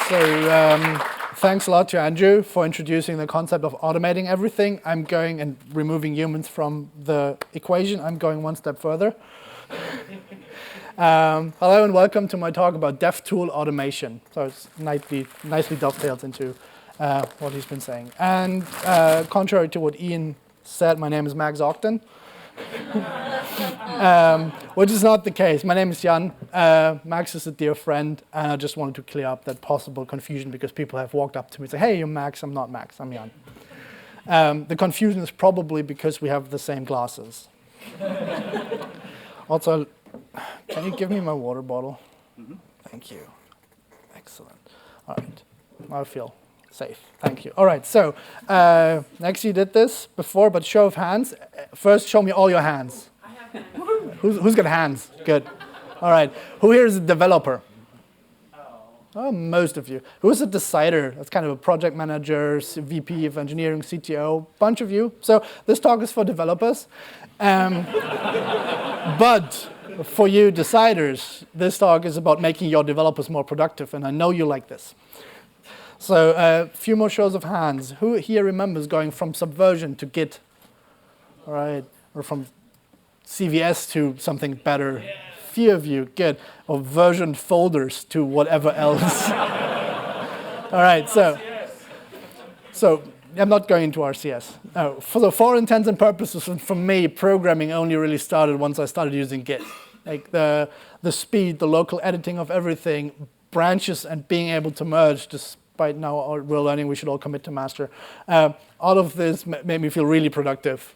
So thanks a lot to Andrew for introducing the concept of automating everything. I'm going and removing humans from the equation. I'm going one step further. Hello and welcome to my talk about DevTool automation. So it's nicely dovetails into what he's been saying. And contrary to what Ian said, my name is Max Ogden. Which is not the case. My name is Jan. Max is a dear friend, and I just wanted to clear up that possible confusion because people have walked up to me and said, hey, you're Max. I'm not Max. I'm Jan. The confusion is probably because we have the same glasses. Also, can you give me my water bottle? Mm-hmm. Thank you. Excellent. All right. I feel safe. Thank you. All right. So next you did this before, but show of hands. First, show me all your hands. I have hands. Who's got hands? Good. All right. Who here is a developer? Oh, most of you. Who's a decider? That's kind of a project manager, VP of engineering, CTO, bunch of you. So this talk is for developers. But for you deciders, this talk is about making your developers more productive, and I know you like this. So a few more shows of hands. Who here remembers going from Subversion to Git? All right. Or from CVS to something better? Yeah. Few of you, good. Or versioned folders to whatever else. All right, so I'm not going into RCS. For intents and purposes, and for me, programming only really started once I started using Git. Like the speed, the local editing of everything, branches and being able to merge, despite now we're learning we should all commit to master. All of this made me feel really productive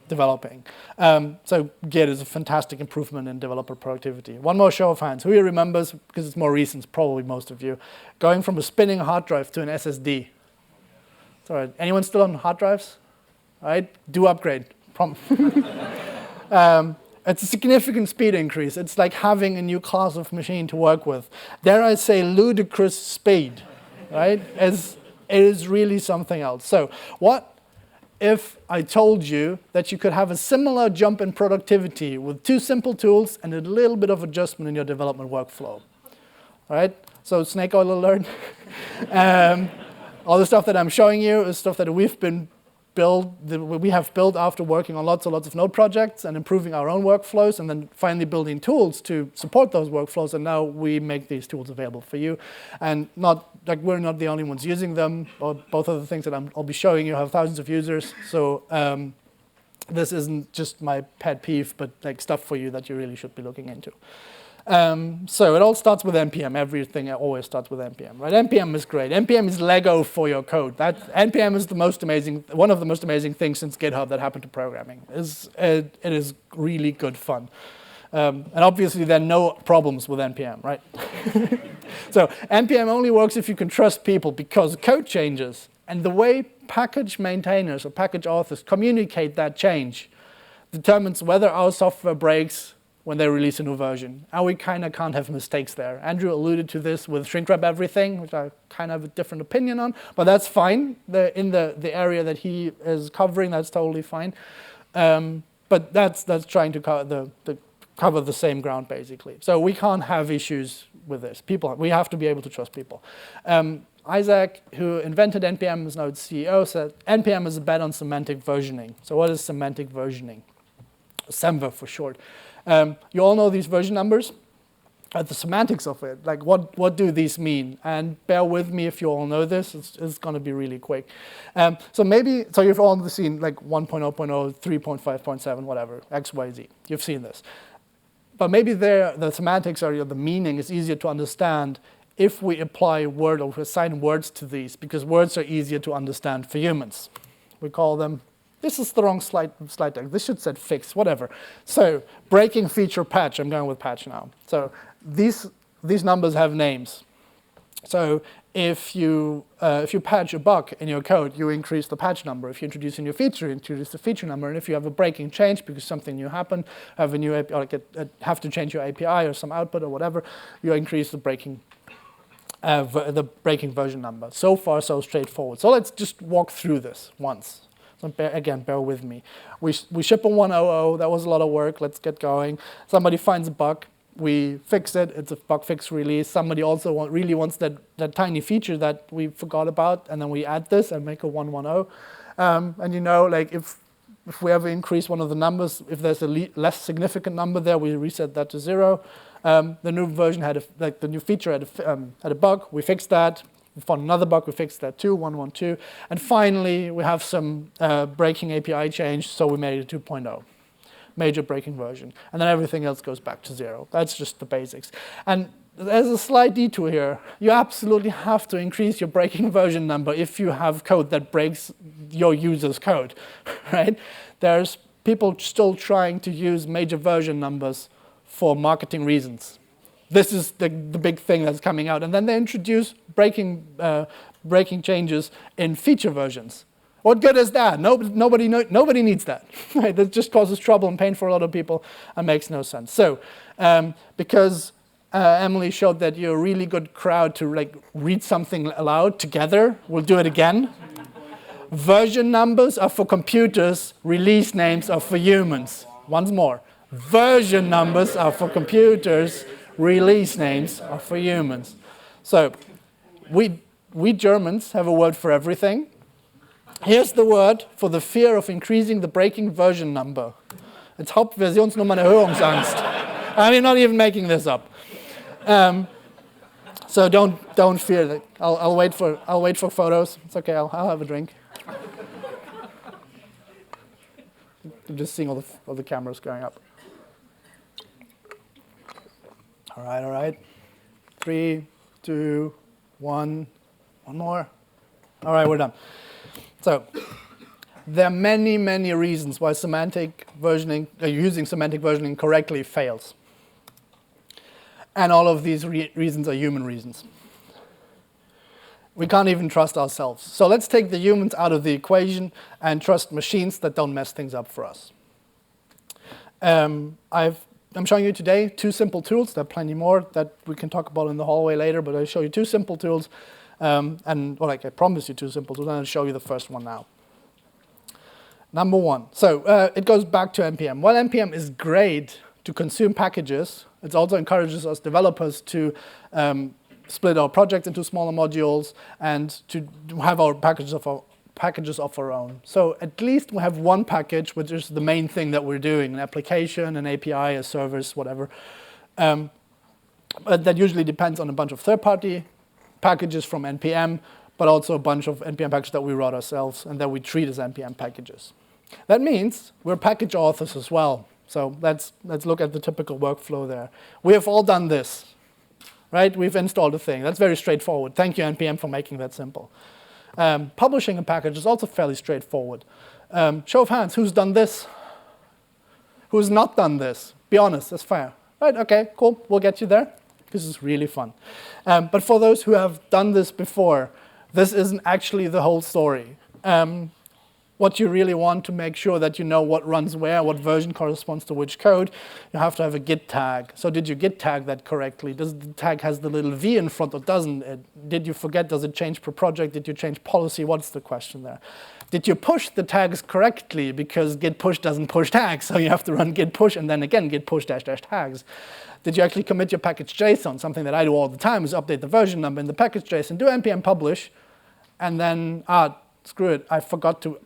developing. So Git is a fantastic improvement in developer productivity. One more show of hands. Who here remembers, because it's more recent, probably most of you, going from a spinning hard drive to an SSD? It's all right. Anyone still on hard drives? All right, do upgrade. It's a significant speed increase. It's like having a new class of machine to work with. Dare I say ludicrous speed, right? It is really something else. So what if I told you that you could have a similar jump in productivity with two simple tools and a little bit of adjustment in your development workflow? All right, so snake oil alert. All the stuff that I'm showing you is stuff that we have built after working on lots and lots of node projects and improving our own workflows, and then finally building tools to support those workflows. And now we make these tools available for you. And we're not the only ones using them. Both of the things that I'll be showing you have thousands of users. So this isn't just my pet peeve, but like stuff for you that you really should be looking into. So it all starts with NPM. Everything always starts with NPM, right? NPM is great. NPM is Lego for your code. NPM is one of the most amazing things since GitHub that happened to programming. It is really good fun. And obviously there are no problems with NPM, right? So NPM only works if you can trust people because code changes. And the way package maintainers or package authors communicate that change determines whether our software breaks when they release a new version. And we kind of can't have mistakes there. Andrew alluded to this with shrink wrap everything, which I kind of have a different opinion on, but that's fine. In the area that he is covering, that's totally fine. But that's trying to cover the same ground, basically. So we can't have issues with this. We have to be able to trust people. Isaac, who invented NPM, is now its CEO, said NPM is a bet on semantic versioning. So what is semantic versioning? SEMVer for short. You all know these version numbers, the semantics of it, like what do these mean? And bear with me if you all know this, it's going to be really quick. So you've all seen like 1.0.0, 3.5.7, whatever, X, Y, Z. You've seen this. But maybe the semantics or the meaning is easier to understand if we apply word or assign words to these, because words are easier to understand for humans. We call them. This is the wrong slide deck. This should say fix, whatever. So breaking feature patch. I'm going with patch now. So these numbers have names. So if you patch a bug in your code, you increase the patch number. If you introduce a new feature, you introduce the feature number. And if you have a breaking change because something new happened, have a new API, or have to change your API or some output or whatever, you increase the breaking version number. So far, so straightforward. So let's just walk through this once. So bear with me. We ship a 1.0.0. That was a lot of work. Let's get going. Somebody finds a bug. we fix it. It's a bug fix release. Somebody also really wants that tiny feature that we forgot about, and then we add this and make a 110. And you know, like if we ever increase one of the numbers, if there's a less significant number there, we reset that to 0. The new version had the new feature had a bug. We fixed that. We found another bug. We fixed that too. 112. And finally, we have some breaking API change, so we made it 2.0. Major breaking version, and then everything else goes back to 0. That's just the basics. And there's a slight detour here. You absolutely have to increase your breaking version number if you have code that breaks your user's code, right? There's people still trying to use major version numbers for marketing reasons. This is the big thing that's coming out. And then they introduce breaking changes in feature versions. What good is that? Nobody needs that. Right? That just causes trouble and pain for a lot of people and makes no sense. So because Emily showed that you're a really good crowd to read something aloud together, we'll do it again. Version numbers are for computers. Release names are for humans. Once more. Version numbers are for computers. Release names are for humans. So we Germans have a word for everything. Here's the word for the fear of increasing the breaking version number. It's Hauptversionsnummern-Erhöhungsangst. I'm not even making this up. So don't fear that. I'll wait for photos. It's okay. I'll have a drink. I'm just seeing all the cameras going up. All right. 3, 2, 1. One more. All right, we're done. So there are many, many reasons why semantic versioning, using semantic versioning correctly fails. And all of these reasons are human reasons. We can't even trust ourselves. So let's take the humans out of the equation and trust machines that don't mess things up for us. I'm showing you today 2 simple tools. There are plenty more that we can talk about in the hallway later, but I'll show you 2 simple tools. I promise you 2 simple tools, and I'll show you the first one now. Number 1. So it goes back to NPM. While NPM is great to consume packages, it also encourages us developers to split our project into smaller modules and to have our packages of our own. So at least we have one package, which is the main thing that we're doing, an application, an API, a service, whatever. But that usually depends on a bunch of third-party packages from NPM, but also a bunch of NPM packages that we wrote ourselves and that we treat as NPM packages. That means we're package authors as well. So let's look at the typical workflow there. We have all done this, right? We've installed a thing. That's very straightforward. Thank you, NPM, for making that simple. Publishing a package is also fairly straightforward. Show of hands, who's done this? Who's not done this? Be honest, that's fair. Right, okay, cool, we'll get you there. This is really fun. But for those who have done this before, this isn't actually the whole story. What you really want to make sure that you know what runs where, what version corresponds to which code, you have to have a git tag. So did you git tag that correctly? Does the tag has the little V in front or doesn't it? Did you forget? Does it change per project? Did you change policy? What's the question there? Did you push the tags correctly? Because git push doesn't push tags, so you have to run git push and then again git push dash dash tags. Did you actually commit your package JSON? Something that I do all the time is update the version number in the package JSON, do npm publish, and then, screw it, I forgot to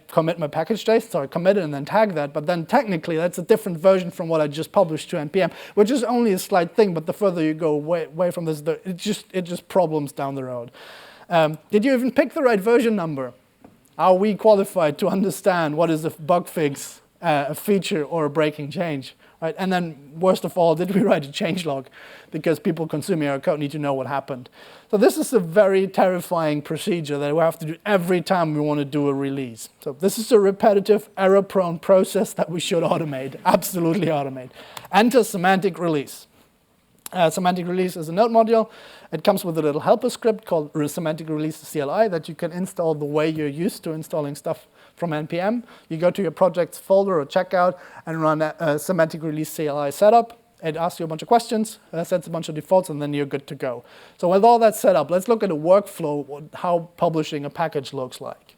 commit my package JSON, so I commit it and then tag that, but then technically that's a different version from what I just published to npm, which is only a slight thing, but the further you go away from this, it just problems down the road. Did you even pick the right version number? Are we qualified to understand what is a bug fix, a feature, or a breaking change? Right? And then, worst of all, did we write a changelog? Because people consuming our code need to know what happened. So this is a very terrifying procedure that we have to do every time we want to do a release. So this is a repetitive, error-prone process that we should automate, absolutely automate. Enter semantic release. Semantic release is a node module. It comes with a little helper script called semantic release CLI that you can install the way you're used to installing stuff from NPM. You go to your projects folder or checkout and run a semantic release CLI setup. It asks you a bunch of questions, sets a bunch of defaults, and then you're good to go. So with all that set up, let's look at a workflow, how publishing a package looks like.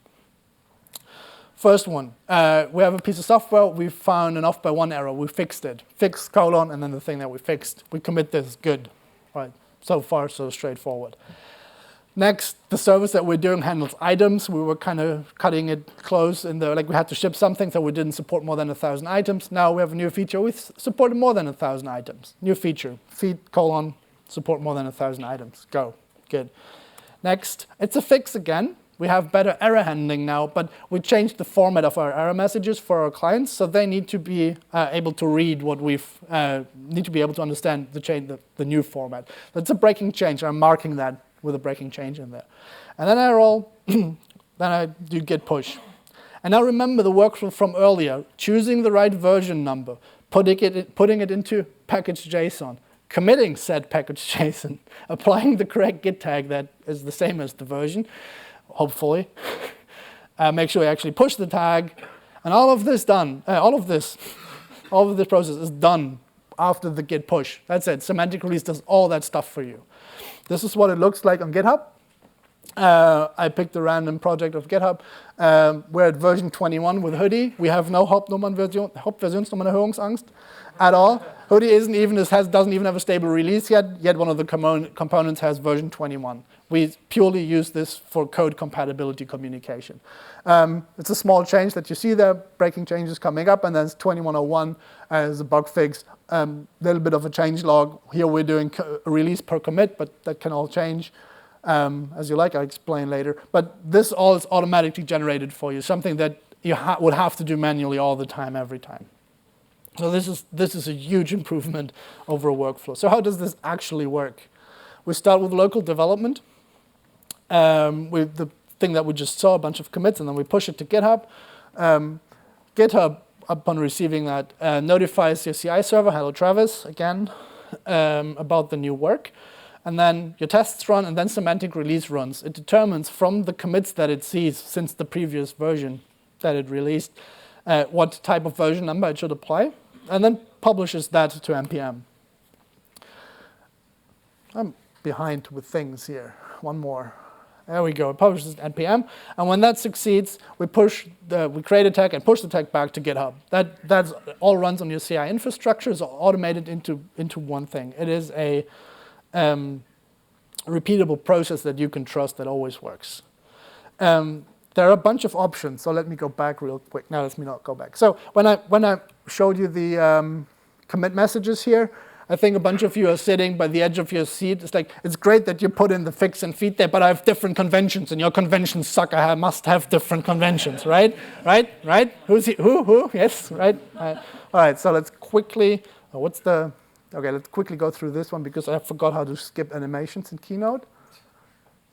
First one, we have a piece of software, we found an off-by-one error, we fixed it. Fix, colon, and then the thing that we fixed. We commit this, good. Right, so far, so straightforward. Next, the service that we're doing handles items. We were kind of cutting it close in the, like we had to ship something, so we didn't support more than 1,000 items. Now we have a new feature, we supported more than 1,000 items. New feature, feed, colon, support more than 1,000 items, go, good. Next, it's a fix again. We have better error handling now, but we changed the format of our error messages for our clients, so they need to be able to read what we've, need to be able to understand the new format. That's a breaking change. I'm marking that with a breaking change in there. And then I roll, then I do git push. And now remember the workflow from earlier, choosing the right version number, putting it into package.json, committing said package.json, applying the correct git tag that is the same as the version, hopefully. Make sure you actually push the tag, and all of this process is done after the git push. That's it. Semantic release does all that stuff for you. This is what it looks like on GitHub. I picked a random project of GitHub. We're at version 21 with Hoodie. We have no Hauptversionsnummernerhöhungsangst at all. Hoodie doesn't even have a stable release yet one of the components has version 21. We purely use this for code compatibility communication. It's a small change that you see there, breaking changes coming up, and then it's 2101 as a bug fix. Little bit of a change log. Here we're doing a release per commit, but that can all change as you like. I'll explain later. But this all is automatically generated for you, something that you would have to do manually all the time, every time. So this is a huge improvement over a workflow. So how does this actually work? We start with local development. With the thing that we just saw, a bunch of commits, and then we push it to GitHub. GitHub, upon receiving that, notifies your CI server, hello Travis, again, about the new work. And then your tests run, and then semantic release runs. It determines from the commits that it sees since the previous version that it released, what type of version number it should apply, and then publishes that to NPM. I'm behind with things here. One more. There we go. It publishes NPM, and when that succeeds, we create a tag and push the tag back to GitHub. That's all runs on your CI infrastructure. It's automated into one thing. It is a repeatable process that you can trust that always works. There are a bunch of options. So let me go back real quick. Now let me not go back. So when I showed you the commit messages here, I think a bunch of you are sitting by the edge of your seat. It's like, it's great that you put in the fix and feed there, but I have different conventions, and your conventions suck. I must have different conventions, right? Right? Who's he? Who? Yes, right? All right, so let's quickly, let's quickly go through this one because I forgot how to skip animations in Keynote.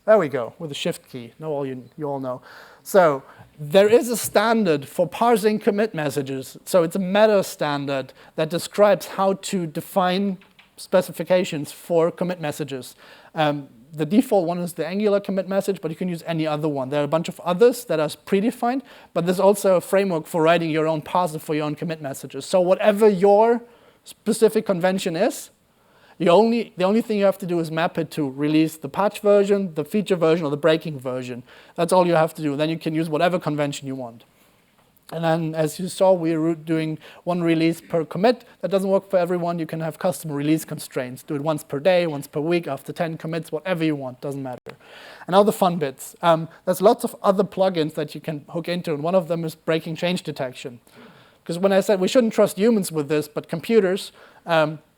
There we go, with the shift key. You all know. So there is a standard for parsing commit messages. So it's a meta standard that describes how to define specifications for commit messages. The default one is the Angular commit message, but you can use any other one. There are a bunch of others that are predefined, but there's also a framework for writing your own parser for your own commit messages. So whatever your specific convention is, the only thing you have to do is map it to release the patch version, the feature version, or the breaking version. That's all you have to do. Then you can use whatever convention you want. And then, as you saw, we're doing one release per commit. That doesn't work for everyone. You can have custom release constraints. Do it once per day, once per week, after 10 commits, whatever you want, doesn't matter. And now the fun bits. There's lots of other plugins that you can hook into, and one of them is breaking change detection. Because when I said we shouldn't trust humans with this, but computers,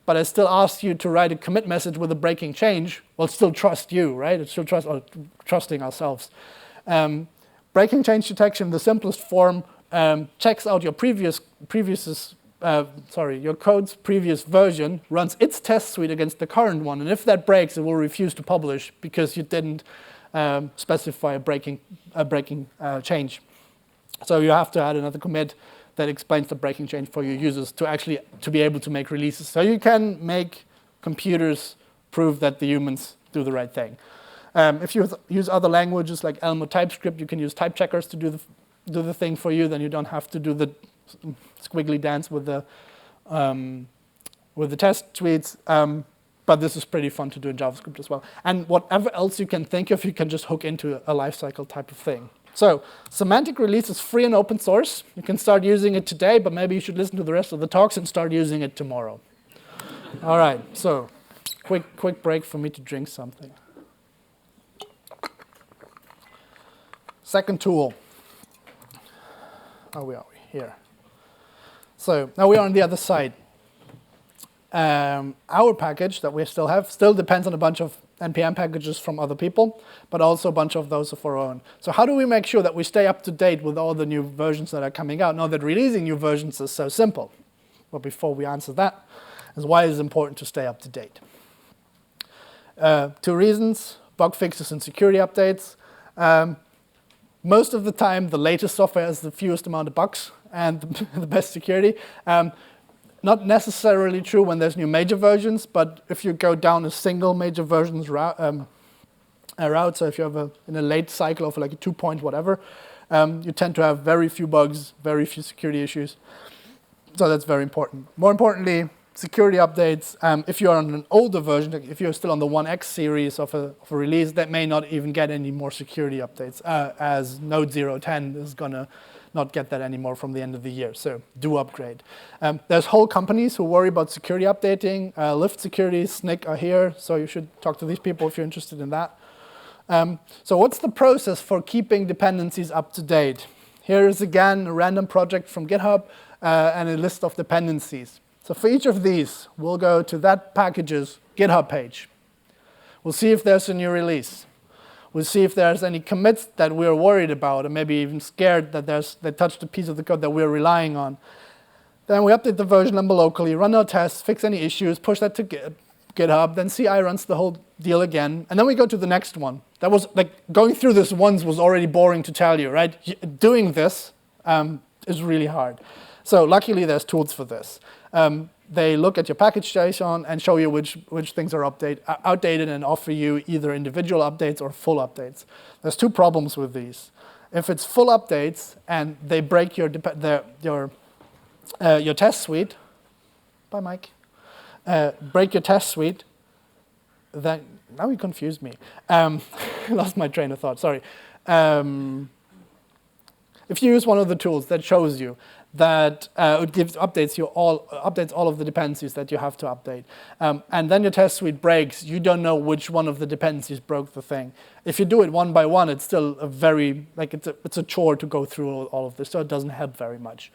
but I still asked you to write a commit message with a breaking change, we'll still trust you, right? It's still trusting ourselves. Breaking change detection, the simplest form, checks out your your code's previous version, runs its test suite against the current one, and if that breaks, it will refuse to publish because you didn't specify a breaking change. So you have to add another commit that explains the breaking change for your users to be able to make releases. So you can make computers prove that the humans do the right thing. If you use other languages like Elm or TypeScript, you can use type checkers to do the thing for you. Then you don't have to do the squiggly dance with the test suites. But this is pretty fun to do in JavaScript as well. And whatever else you can think of, you can just hook into a lifecycle type of thing. So Semantic release is free and open source. You can start using it today, but maybe you should listen to the rest of the talks and start using it tomorrow. All right, so quick break for me to drink something. Second tool. Oh, where are we? Here. So now we are on the other side. Our package that we still have still depends on a bunch of NPM packages from other people, but also a bunch of those of our own. So how do we make sure that we stay up to date with all the new versions that are coming out? Now that releasing new versions is so simple. But before we answer that, is why it's important to stay up to date. 2 reasons: bug fixes and security updates. Most of the time, the latest software has the fewest amount of bugs and the best security. Not necessarily true when there's new major versions, but if you go down a single major versions route, so if you have in a late cycle of like a 2 point whatever, you tend to have very few bugs, very few security issues. So that's very important. More importantly, security updates. If you're on an older version, if you're still on the 1X series of a release, that may not even get any more security updates, as Node 0.10 is going to not get that anymore from the end of the year. So do upgrade. There's whole companies who worry about security updating. Lyft Security, SNCC are here, so you should talk to these people if you're interested in that. So what's the process for keeping dependencies up to date? Here is again a random project from GitHub and a list of dependencies. So for each of these, we'll go to that package's GitHub page. We'll see if there's a new release. We'll see if there's any commits that we're worried about, or maybe even scared that they touched a piece of the code that we're relying on. Then we update the version number locally, run our tests, fix any issues, push that to GitHub, then CI runs the whole deal again, and then we go to the next one. That was like going through this once was already boring to tell you, right? Doing this is really hard. So luckily there's tools for this. They look at your package.json and show you which things are outdated and offer you either individual updates or full updates. There's 2 problems with these. If it's full updates and they break your test suite, bye Mike, break your test suite, then now you confused me. Lost my train of thought. Sorry. If you use one of the tools that shows you that it updates all of the dependencies that you have to update. And then your test suite breaks, you don't know which one of the dependencies broke the thing. If you do it one by one, it's still a very, it's a chore to go through all of this, so it doesn't help very much.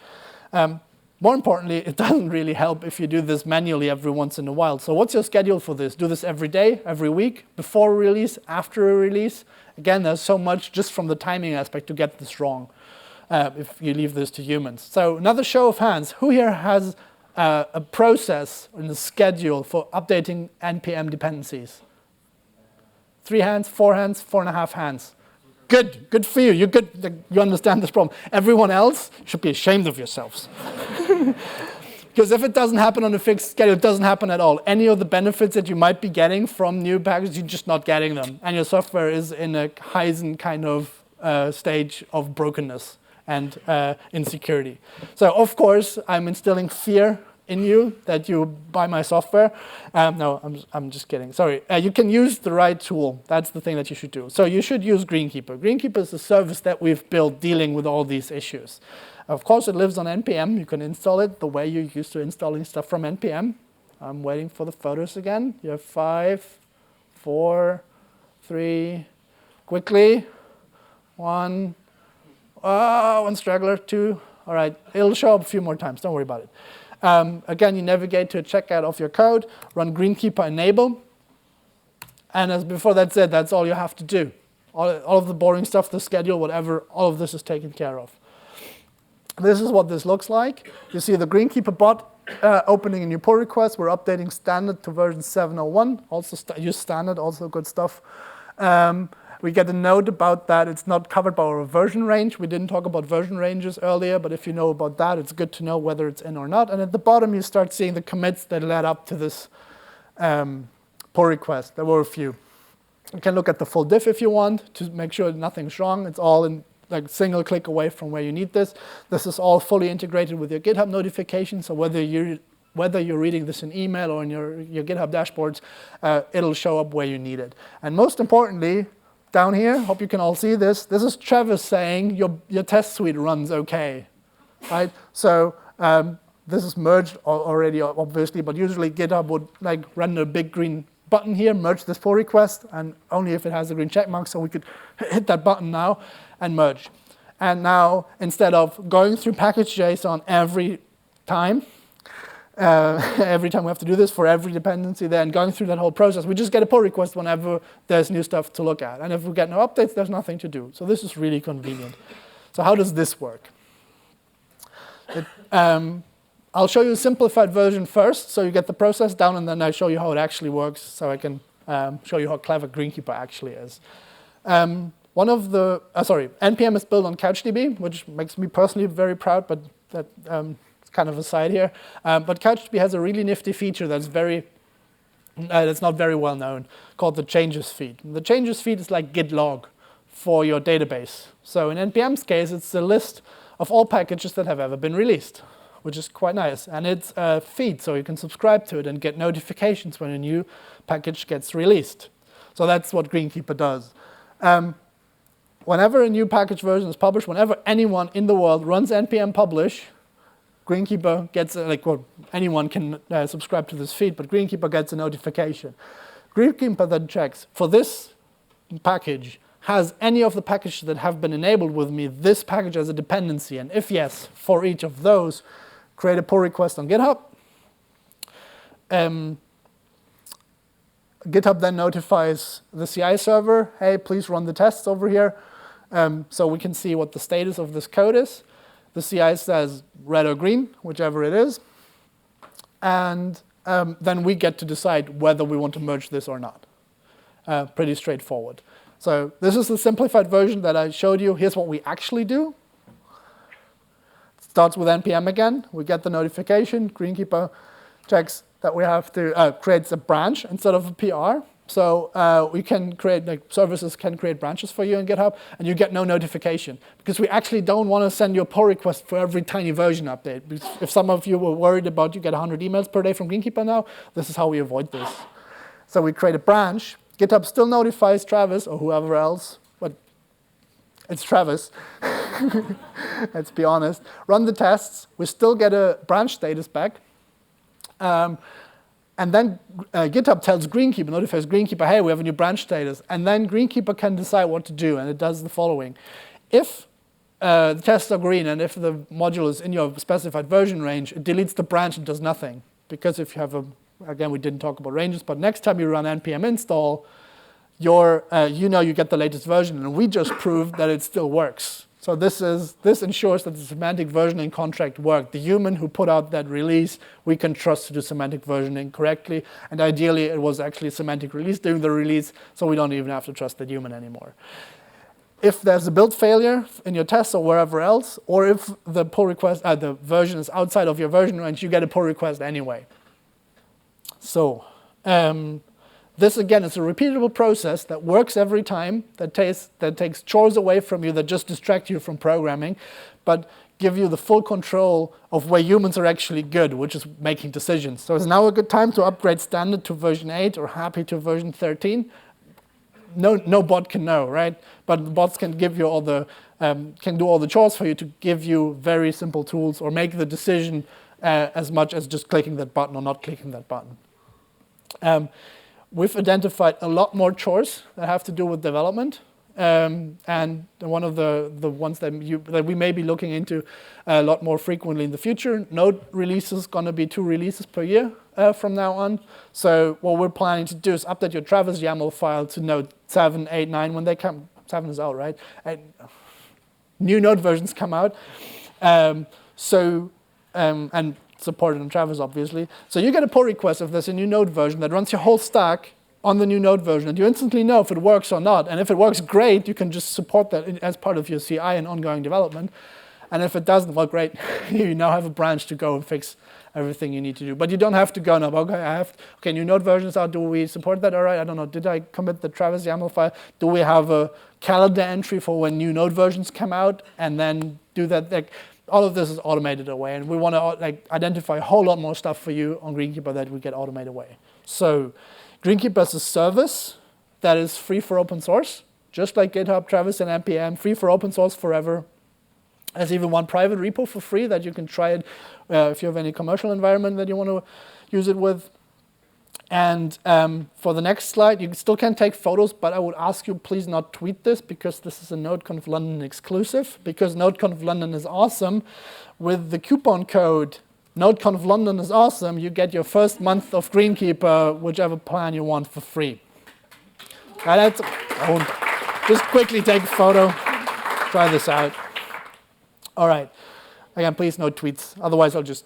More importantly, it doesn't really help if you do this manually every once in a while. So what's your schedule for this? Do this every day, every week, before a release, after a release? Again, there's so much just from the timing aspect to get this wrong. If you leave this to humans. So another show of hands. Who here has a process in the schedule for updating NPM dependencies? 3 hands, 4 hands, 4.5 hands. Good for you. You're good. You understand this problem. Everyone else should be ashamed of yourselves. Because if it doesn't happen on a fixed schedule, it doesn't happen at all. Any of the benefits that you might be getting from new packages, you're just not getting them. And your software is in a Kaizen kind of stage of brokenness and insecurity. So of course, I'm instilling fear in you that you buy my software. No, I'm just kidding. Sorry. You can use the right tool. That's the thing that you should do. So you should use Greenkeeper. Greenkeeper is a service that we've built dealing with all these issues. Of course, it lives on NPM. You can install it the way you're used to installing stuff from NPM. I'm waiting for the photos again. You have 5, 4, 3, quickly, 1. Oh, 1 straggler, 2. All right, it'll show up a few more times. Don't worry about it. Again, you navigate to a checkout of your code, run Greenkeeper enable. And as before that said, that's all you have to do. All of the boring stuff, the schedule, whatever, all of this is taken care of. This is what this looks like. You see the Greenkeeper bot opening a new pull request. We're updating standard to version 7.01. Also use standard, also good stuff. We get a note about that it's not covered by our version range. We didn't talk about version ranges earlier, but if you know about that, it's good to know whether it's in or not. And at the bottom, you start seeing the commits that led up to this pull request. There were a few. You can look at the full diff if you want to make sure nothing's wrong. It's all in like single click away from where you need this. This is all fully integrated with your GitHub notifications. So whether you're reading this in email or in your GitHub dashboards, it'll show up where you need it. And most importantly, down here, hope you can all see this. This is Travis saying your test suite runs okay, right? So this is merged already, obviously, but usually GitHub would like run a big green button here, merge this pull request, and only if it has a green check mark, so we could hit that button now and merge. And now, instead of going through package.json every time we have to do this for every dependency, then going through that whole process, we just get a pull request whenever there's new stuff to look at. And if we get no updates, there's nothing to do. So this is really convenient. So how does this work? I'll show you a simplified version first, so you get the process down, and then I show you how it actually works, so I can show you how clever Greenkeeper actually is. NPM is built on CouchDB, which makes me personally very proud, but that it's kind of a side here. But CouchDB has a really nifty feature that's not very well known, called the changes feed. The changes feed is like git log for your database. So in NPM's case, it's a list of all packages that have ever been released, which is quite nice. And it's a feed, so you can subscribe to it and get notifications when a new package gets released. So that's what Greenkeeper does. Whenever a new package version is published, whenever anyone in the world runs npm publish, Greenkeeper gets, anyone can subscribe to this feed, but Greenkeeper gets a notification. Greenkeeper then checks, for this package, has any of the packages that have been enabled with me this package as a dependency? And if yes, for each of those, create a pull request on GitHub. GitHub then notifies the CI server, hey, please run the tests over here, so we can see what the status of this code is. The CI says red or green, whichever it is. And then we get to decide whether we want to merge this or not. Pretty straightforward. So this is the simplified version that I showed you. Here's what we actually do. It starts with npm again. We get the notification. Greenkeeper checks that we have to create a branch instead of a PR. So we can create, services can create branches for you in GitHub, and you get no notification. Because we actually don't want to send you a pull request for every tiny version update. Because if some of you were worried about you get 100 emails per day from Greenkeeper now, this is how we avoid this. So we create a branch. GitHub still notifies Travis or whoever else, but it's Travis. Let's be honest. Run the tests. We still get a branch status back. And then GitHub tells Greenkeeper, notifies Greenkeeper, hey, we have a new branch status. And then Greenkeeper can decide what to do, and it does the following. If the tests are green and if the module is in your specified version range, it deletes the branch and does nothing. Because if you have again, we didn't talk about ranges, but next time you run npm install, you get the latest version, and we just proved that it still works. So this ensures that the semantic versioning contract worked. The human who put out that release, we can trust to do semantic versioning correctly. And ideally, it was actually a semantic release during the release, so we don't even have to trust that human anymore. If there's a build failure in your tests or wherever else, or if the pull request, the version is outside of your version range, you get a pull request anyway. So this, again, is a repeatable process that works every time, that takes chores away from you, that just distract you from programming, but give you the full control of where humans are actually good, which is making decisions. So is now a good time to upgrade standard to version 8 or happy to version 13? No bot can know, right? But bots can give you all the can do all the chores for you to give you very simple tools or make the decision as much as just clicking that button or not clicking that button. We've identified a lot more chores that have to do with development, and one of the ones that we may be looking into a lot more frequently in the future. Node release is going to be 2 releases per year from now on. So what we're planning to do is update your Travis YAML file to Node 7, 8, 9 when they come. 7 is out, right? New Node versions come out. And supported on Travis, obviously. So you get a pull request if there's a new Node version that runs your whole stack on the new Node version, and you instantly know if it works or not. And if it works great, you can just support that as part of your CI and ongoing development. And if it doesn't, well, great. You now have a branch to go and fix everything you need to do. But you don't have to go now, okay, new Node versions out, do we support that? All right, I don't know, did I commit the Travis YAML file? Do we have a calendar entry for when new Node versions come out? And then do that, all of this is automated away, and we want to identify a whole lot more stuff for you on Greenkeeper that we get automated away. So Greenkeeper is a service that is free for open source. just like GitHub, Travis and NPM, free for open source forever. There's even one private repo for free that you can try it if you have any commercial environment that you want to use it with. And for the next slide, you still can take photos, but I would ask you please not tweet this because this is a NodeConf London exclusive. Because NodeConf London is awesome, with the coupon code NodeConf London is awesome, you get your first month of Greenkeeper, whichever plan you want, for free. Just quickly take a photo, try this out. All right. Again, please no tweets. Otherwise, I'll just,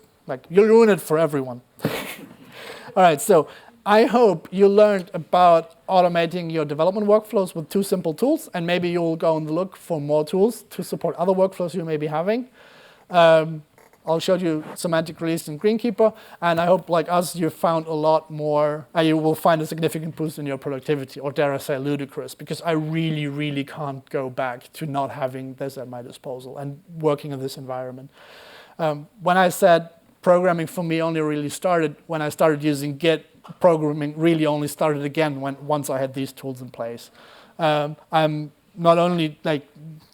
you'll ruin it for everyone. All right, so I hope you learned about automating your development workflows with 2 simple tools, and maybe you'll go and look for more tools to support other workflows you may be having. I'll show you Semantic released in Greenkeeper, and I hope, like us, you found a lot more, you will find a significant boost in your productivity, or dare I say ludicrous, because I really, really can't go back to not having this at my disposal and working in this environment. When I said programming for me only really started when I started using Git, programming really only started again once I had these tools in place. I'm not only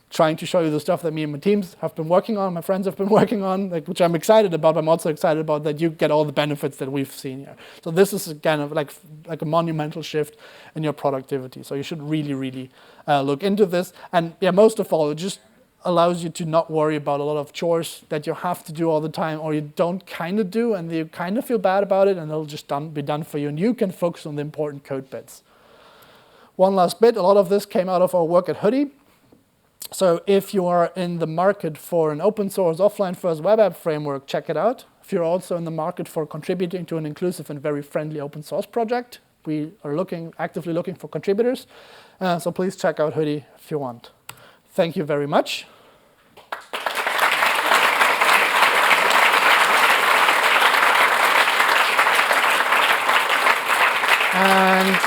trying to show you the stuff that me and my teams have been working on, my friends have been working on, which I'm excited about, but I'm also excited about that you get all the benefits that we've seen here. So this is again like a monumental shift in your productivity. So you should really, really look into this. And yeah, most of all, it just allows you to not worry about a lot of chores that you have to do all the time, or you don't kind of do, and you kind of feel bad about it, and it'll just be done for you, and you can focus on the important code bits. One last bit, a lot of this came out of our work at Hoodie. So if you are in the market for an open source offline first web app framework, check it out. If you're also in the market for contributing to an inclusive and very friendly open source project, we are actively looking for contributors. So please check out Hoodie if you want. Thank you very much. And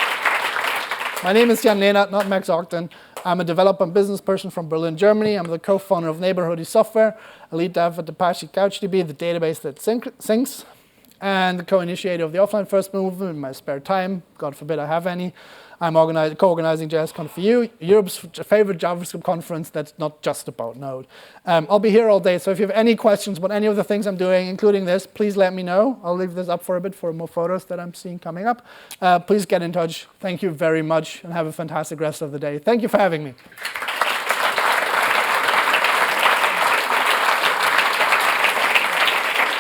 my name is Jan Lehnardt, not Max Ogden. I'm a developer and business person from Berlin, Germany. I'm the co-founder of Neighborhoody Software, a lead dev at Apache CouchDB, the database that syncs, and the co-initiator of the offline first movement in my spare time. God forbid I have any. I'm co-organizing JSConf for you, Europe's favorite JavaScript conference that's not just about Node. I'll be here all day, so if you have any questions about any of the things I'm doing, including this, please let me know. I'll leave this up for a bit for more photos that I'm seeing coming up. Please get in touch. Thank you very much, and have a fantastic rest of the day. Thank you for having me.